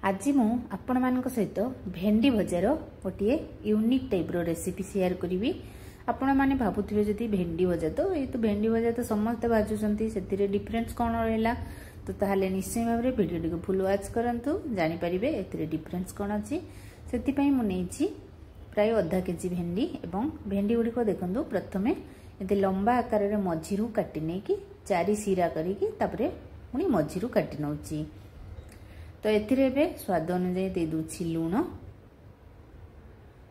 आज मु आपण मानक सहित भेंडी भजार गोटे यूनिक टाइप रो रेसिपी शेयर करी। आपण माने भाबुथिबे जदि भेंडी भजा तो ये तो भेंडी भजा तो समस्त भाजुचंती से डिफरेंस कौन रहा तो ताहले निश्चय भाव में भिडियो को फुल वाच करंतु जानि परिबे एथिरे डिफरेंस कौन अछि। सेति पई मु नेछि प्राय आधा केजी भेंडी एवं भेंडी गुडी को देखंतु प्रथमे एते लंबा आकार रे मझिरु काटि नै कि चारि सिरा करी कि तापरे पुनी मझिरु काटि नउछि। तो एथिरे बे स्वाद अनुसार दे दूछि लूण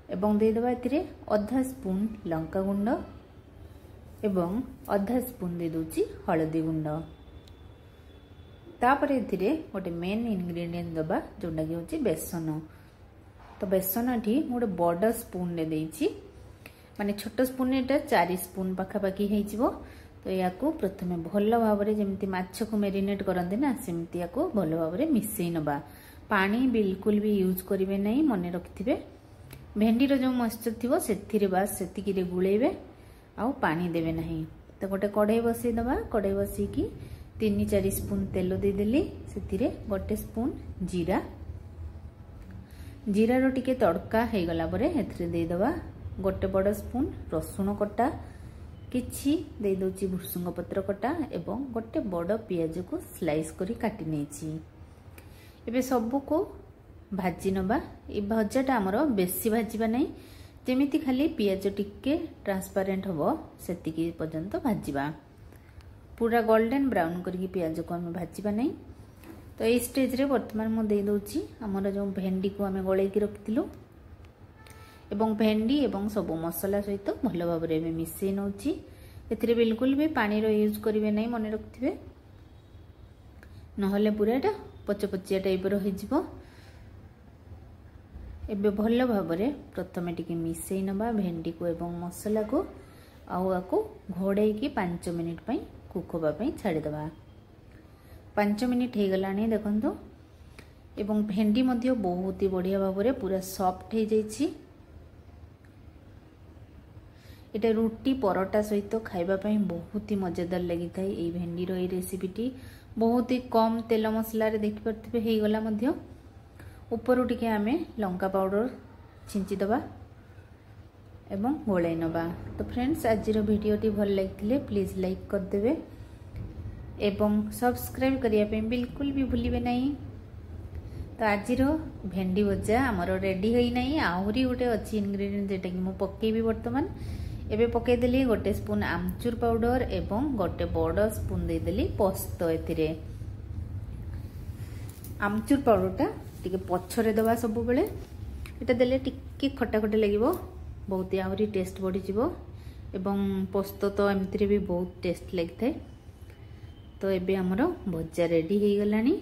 एवं दे देबा एथिरे आधा स्पून लंका गुंड एवं आधा स्पून दे दूछि हळदी गुंड। तापरे एथिरे गोटे मेन इंग्रेडिएंट दबा जोंडा कि होछि बेसन। तो बेसन एठी गोटे बड़ स्पून रे देछि माने छोट स्पून एटा 4 स्पून पाखा पाखी हे जिवो। तो या को प्रथमे भल भाव में जमती माछ को मेरिनेट करते ना सेमती या को भल भाव में मिसई नबा। पानी बिल्कुल भी यूज करेंगे नहीं मन रखिथे। भेंडी जो मॉइस्चर थी से बास से गुलेबे आउ पानी देवे नहीं। तो गोटे कढ़ाई बसई दबा। कढ़ाई बसईकी 3-4 स्पून तेल देदेली से गोटे स्पून जीरा जीरार टिके तड़का हो गला परे एथिरे दे दबा गोटे बड़ स्पून रसुण कटा किछि दे दोची भुसुंग पत्र कटा एवं गोटे बड़ पियाज को स्लाइस करी काटी नेछि। एबे सबु को भाजी नबा। ए भजाटा हमर बेसी भाजीबा नै जेमिति खाली पियाज टिके ट्रांसपेरेंट हबो सेतिकी पर्यंत भाजीबा। पूरा गोल्डन ब्राउन करके पियाज को हम भाजीबा नै। तो ए स्टेज रे वर्तमान मु दे दोची हमर जो भेंडी को हम गळे की रखिथिलु एवं भेंडी एवं सब मसला सहित भल भाव में मिसई नौची। एथिरे बिल्कुल भी पानी रो यूज करिवे नै मन रखिथिबे नहले पूराटा पचपचिया टाइप रो हिजिबो। एबे भल भाव में प्रथमे टिके मिसई नबा भेंडी को एवं मसला को आको घोड़े की 5 मिनिट पई कुक होबा पई छाड़ी दबा। 5 मिनिट हे गलानी देखंतु एवं भेंडी मध्य बहुत ही बढ़िया भाव में पूरा सॉफ्ट हे जाइछि। एटा रुटी परोटा सहित खाइबा पई बहुत ही मजेदार लगी थाई। ए भेंडी रो ए रेसिपीटी बहुत ही कम तेल मसला रे देखि परथिबे हे गला मध्य। ऊपर टिके आमे लंका पाउडर छिंची दबा एवं गोळै नबा। तो फ्रेंड्स आज रो वीडियो टी भल लागिले प्लीज लाइक कर देबे एवं सब्सक्राइब करिया पे बिल्कुल भी भूलिबे नहीं। तो आज भेंडी भजा आमर रेडी होई नहीं। आहुरी गोटे अच्छी इंग्रेडिएंट जेटा कि मु पकेबी वर्तमान। एबे पके देली गोटे स्पून आमचूर पाउडर एवं गोटे बड़ स्पून दे देली पोस्त। एथिरे आमचूर पाउडरटा टिके पछरे दबा सब बेले। एटा देले टिके खट्टा खट्टा लागिवो बहुत ही आहुरी टेस्ट बढ़ी जिवो एवं पोस्त तो एमतिरे भी बहुत टेस्ट लगथे। तो एबे हमर भजा रेडी हो गलानी।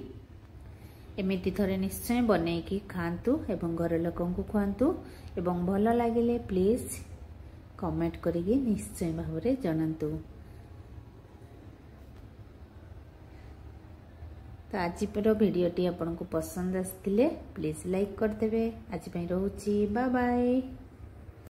एमिति थरे निश्चय बनैकी खांतु एवं घर लोकन को खुआंतु एवं भल लागिले प्लीज कमेंट करिके निश्चय भाव में जनातु। तो आज वीडियो टी आपन को पसंद आसतिले प्लीज लाइक कर देबे। आज पई रहूची बाय बाय।